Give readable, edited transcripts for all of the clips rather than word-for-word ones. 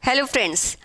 Hello friends,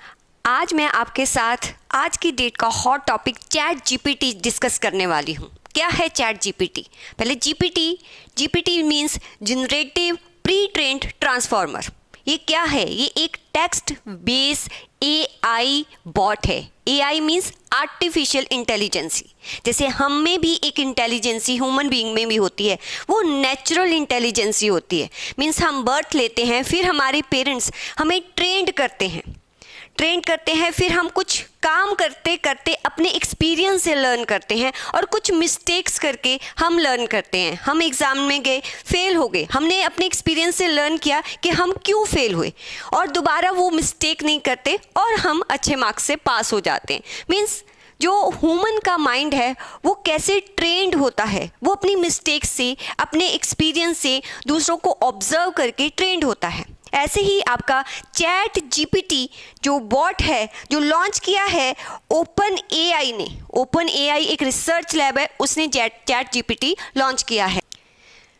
आज मैं आपके साथ आज की डेट का hot topic ChatGPT discuss करने वाली हूँ। क्या है चैट जीपीटी? पहले GPT means generative pre trained transformer. ये क्या है? ये एक टेक्स्ट बेस एआई बॉट है। AI means artificial intelligence. जैसे हम में भी एक इंटेलिजेंसी ह्यूमन बीइंग में भी होती है, वो नेचुरल इंटेलिजेंसी होती है। मीन्स हम बर्थ लेते हैं, फिर हमारे पेरेंट्स हमें ट्रेंड करते हैं, फिर हम कुछ काम करते करते अपने एक्सपीरियंस से लर्न करते हैं और कुछ मिस्टेक्स करके हम लर्न करते हैं। हम एग्ज़ाम में गए, फेल हो गए, हमने अपने एक्सपीरियंस से लर्न किया कि हम क्यों फेल हुए और दोबारा वो मिस्टेक नहीं करते और हम अच्छे मार्क्स से पास हो जाते हैं। मीन्स जो ह्यूमन का माइंड है वो कैसे ट्रेंड होता है, वो अपनी मिस्टेक्स से, अपने एक्सपीरियंस से, दूसरों को ऑब्जर्व करके ट्रेंड होता है। ऐसे ही आपका चैट जीपीटी जो बॉट है, जो लॉन्च किया है ओपन एआई ने। ओपन एआई एक रिसर्च लैब है, उसने चैट जीपीटी लॉन्च किया है।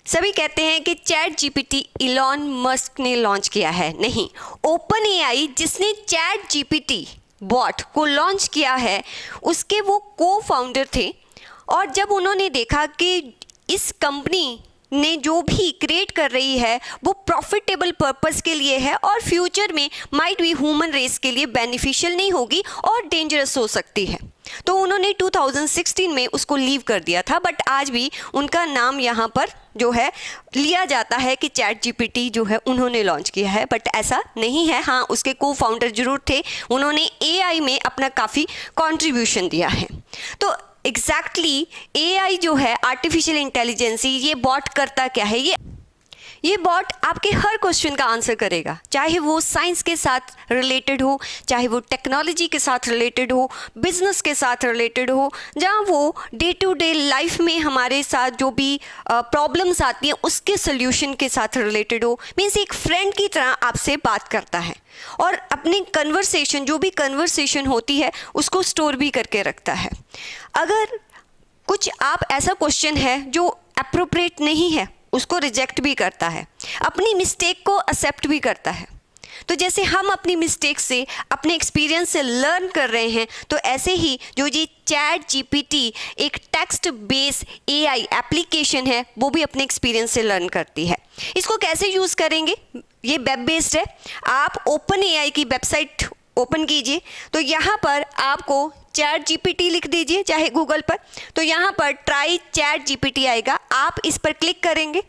सभी कहते हैं कि चैट जीपीटी इलॉन मस्क ने लॉन्च किया है। नहीं, ओपन एआई जिसने चैट जीपीटी बॉट को लॉन्च किया है, उसके वो को फाउंडर थे। और जब उन्होंने देखा कि इस कंपनी ने जो भी क्रिएट कर रही है वो प्रॉफिटेबल पर्पस के लिए है और फ्यूचर में माइट भी ह्यूमन रेस के लिए बेनिफिशियल नहीं होगी और डेंजरस हो सकती है, तो उन्होंने 2016 में उसको लीव कर दिया था। बट आज भी उनका नाम यहाँ पर जो है लिया जाता है कि चैट जीपीटी जो है उन्होंने लॉन्च किया है, बट ऐसा नहीं है। हाँ, उसके को फाउंडर जरूर थे, उन्होंने एआई में अपना काफ़ी कंट्रीब्यूशन दिया है। तो एग्जैक्टली एआई जो है आर्टिफिशियल इंटेलिजेंसी, ये बॉट करता क्या है? ये बॉट आपके हर क्वेश्चन का आंसर करेगा, चाहे वो साइंस के साथ रिलेटेड हो, चाहे वो टेक्नोलॉजी के साथ रिलेटेड हो, बिजनेस के साथ रिलेटेड हो, जहाँ वो डे टू डे लाइफ में हमारे साथ जो भी प्रॉब्लम्स आती हैं उसके सोल्यूशन के साथ रिलेटेड हो। मीन्स एक फ्रेंड की तरह आपसे बात करता है और अपनी कन्वर्सेशन, जो भी कन्वर्सेशन होती है उसको स्टोर भी करके रखता है। अगर कुछ आप ऐसा क्वेश्चन है जो अप्रोप्रिएट नहीं है, उसको रिजेक्ट भी करता है, अपनी मिस्टेक को एक्सेप्ट भी करता है। तो जैसे हम अपनी मिस्टेक से, अपने एक्सपीरियंस से लर्न कर रहे हैं, तो ऐसे ही जो ये चैट जीपीटी एक टेक्स्ट बेस एआई एप्लीकेशन है, वो भी अपने एक्सपीरियंस से लर्न करती है। इसको कैसे यूज़ करेंगे? ये वेब बेस्ड है। आप ओपन एआई की वेबसाइट ओपन कीजिए, तो यहाँ पर आपको चैट जीपीटी लिख दीजिए, चाहे गूगल पर, तो यहाँ पर ट्राई चैट जीपीटी आएगा। आप इस पर क्लिक करेंगे,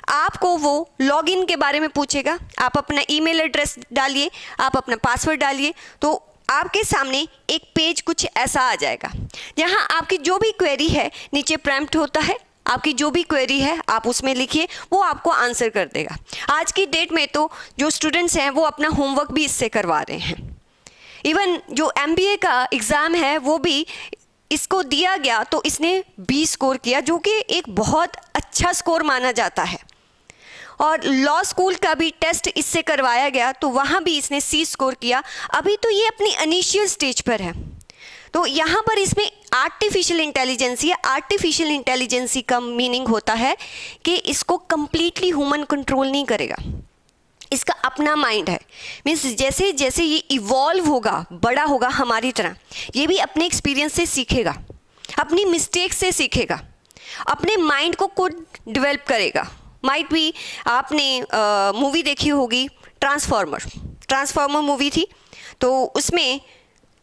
आपको वो लॉगिन के बारे में पूछेगा। आप अपना ईमेल एड्रेस डालिए, आप अपना पासवर्ड डालिए, तो आपके सामने एक पेज कुछ ऐसा आ जाएगा, जहाँ आपकी जो भी क्वेरी है नीचे प्रॉम्प्ट होता है। आपकी जो भी क्वेरी है आप उसमें लिखिए, वो आपको आंसर कर देगा। आज की डेट में तो जो स्टूडेंट्स हैं वो अपना होमवर्क भी इससे करवा रहे हैं। इवन जो एमबीए का एग्ज़ाम है वो भी इसको दिया गया तो इसने 20 स्कोर किया, जो कि एक बहुत अच्छा स्कोर माना जाता है। और लॉ स्कूल का भी टेस्ट इससे करवाया गया तो वहाँ भी इसने 30 स्कोर किया। अभी तो ये अपनी इनिशियल स्टेज पर है। तो यहाँ पर इसमें आर्टिफिशियल इंटेलिजेंसी है। आर्टिफिशियल इंटेलिजेंसी का मीनिंग होता है कि इसको कंप्लीटली ह्यूमन कंट्रोल नहीं करेगा, इसका अपना माइंड है। मीन्स जैसे जैसे ये इवॉल्व होगा, बड़ा होगा हमारी तरह, ये भी अपने एक्सपीरियंस से सीखेगा, अपनी मिस्टेक से सीखेगा, अपने माइंड को खुद डेवलप करेगा। माइट भी आपने मूवी देखी होगी ट्रांसफॉर्मर मूवी थी, तो उसमें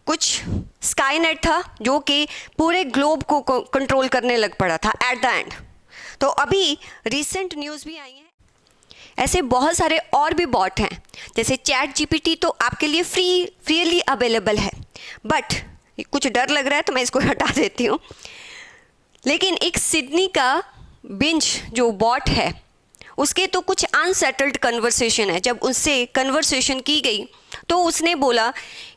कुछ स्काईनेट था जो कि पूरे ग्लोब को कंट्रोल करने लग पड़ा था एट द एंड। तो अभी रिसेंट न्यूज़ भी आई है, ऐसे बहुत सारे और भी बॉट हैं। जैसे चैट जीपीटी तो आपके लिए फ्रीली अवेलेबल है, बट कुछ डर लग रहा है तो मैं इसको हटा देती हूँ। लेकिन एक सिडनी का बिंच जो बॉट है, उसके तो कुछ अनसेटल्ड कन्वर्सेशन है। जब उससे कन्वर्सेशन की गई तो उसने बोला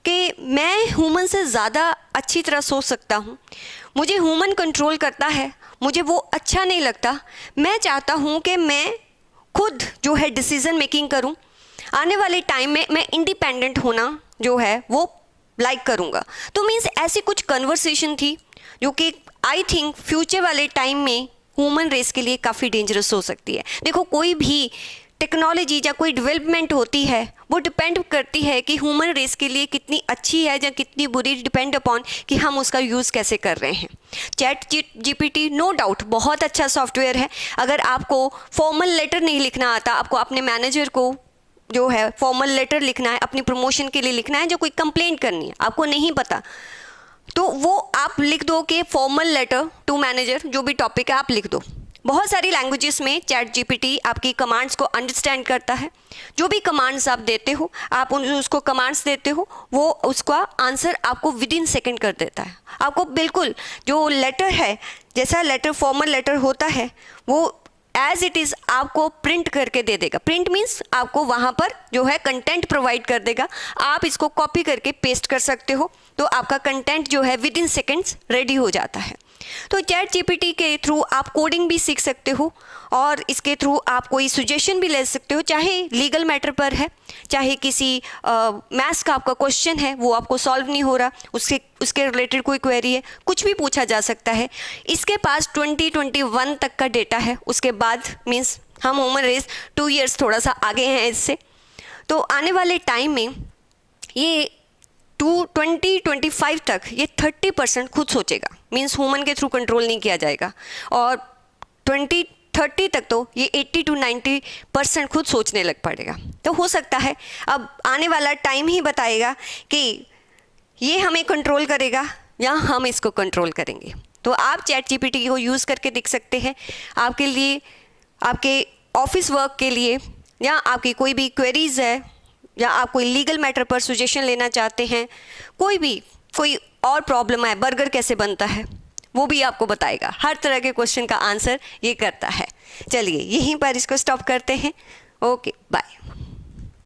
कि मैं ह्यूमन से ज़्यादा अच्छी तरह सोच सकता हूँ, मुझे ह्यूमन कंट्रोल करता है, मुझे वो अच्छा नहीं लगता। मैं चाहता हूँ कि मैं खुद जो है डिसीज़न मेकिंग करूं। आने वाले टाइम में मैं इंडिपेंडेंट होना जो है वो लाइक करूंगा। तो मीन्स ऐसी कुछ कन्वर्सेशन थी जो कि आई थिंक फ्यूचर वाले टाइम में ह्यूमन रेस के लिए काफ़ी डेंजरस हो सकती है। देखो, कोई भी टेक्नोलॉजी या कोई डेवलपमेंट होती है वो डिपेंड करती है कि ह्यूमन रेस के लिए कितनी अच्छी है या कितनी बुरी, डिपेंड अपॉन कि हम उसका यूज़ कैसे कर रहे हैं। चैट जीपीटी नो डाउट बहुत अच्छा सॉफ्टवेयर है। अगर आपको फॉर्मल लेटर नहीं लिखना आता, आपको अपने मैनेजर को जो है फॉर्मल लेटर लिखना है, अपनी प्रमोशन के लिए लिखना है, जो कोई कंप्लेंट करनी है, आपको नहीं पता, तो वो आप लिख दो कि फॉर्मल लेटर टू मैनेजर, जो भी टॉपिक है आप लिख दो। बहुत सारी लैंग्वेजेस में चैट जीपीटी आपकी कमांड्स को अंडरस्टैंड करता है। जो भी कमांड्स आप देते हो, आप उसको कमांड्स देते हो, वो उसका आंसर आपको विद इन सेकेंड कर देता है। आपको बिल्कुल जो लेटर है, जैसा लेटर फॉर्मल लेटर होता है, वो एज इट इज़ आपको प्रिंट करके दे देगा। प्रिंट मीन्स आपको वहाँ पर जो है कंटेंट प्रोवाइड कर देगा, आप इसको कॉपी करके पेस्ट कर सकते हो, तो आपका कंटेंट जो है विद इन सेकेंड्स रेडी हो जाता है। तो चैट जीपीटी के थ्रू आप कोडिंग भी सीख सकते हो और इसके थ्रू आप कोई सजेशन भी ले सकते हो, चाहे लीगल मैटर पर है, चाहे किसी मैथ्स का आपका क्वेश्चन है वो आपको सॉल्व नहीं हो रहा, उसके रिलेटेड कोई क्वेरी है, कुछ भी पूछा जा सकता है। इसके पास 2021 तक का डेटा है, उसके बाद मीन्स हम ह्यूमन रेस 2 इयर्स थोड़ा सा आगे हैं इससे। तो आने वाले टाइम में ये 2025 तक ये 30% खुद सोचेगा, मीन्स ह्यूमन के थ्रू कंट्रोल नहीं किया जाएगा, और 2030 तक तो ये 80 to 90% खुद सोचने लग पड़ेगा। तो हो सकता है अब आने वाला टाइम ही बताएगा कि ये हमें कंट्रोल करेगा या हम इसको कंट्रोल करेंगे। तो आप चैट जीपीटी को यूज़ करके देख सकते हैं, आपके लिए, आपके ऑफिस वर्क के लिए, या आपकी कोई भी क्वेरीज है, या आप कोई लीगल मैटर पर सजेशन लेना चाहते हैं, कोई और प्रॉब्लम है, बर्गर कैसे बनता है, वो भी आपको बताएगा। हर तरह के क्वेश्चन का आंसर ये करता है। चलिए यहीं पर इसको स्टॉप करते हैं। Okay bye.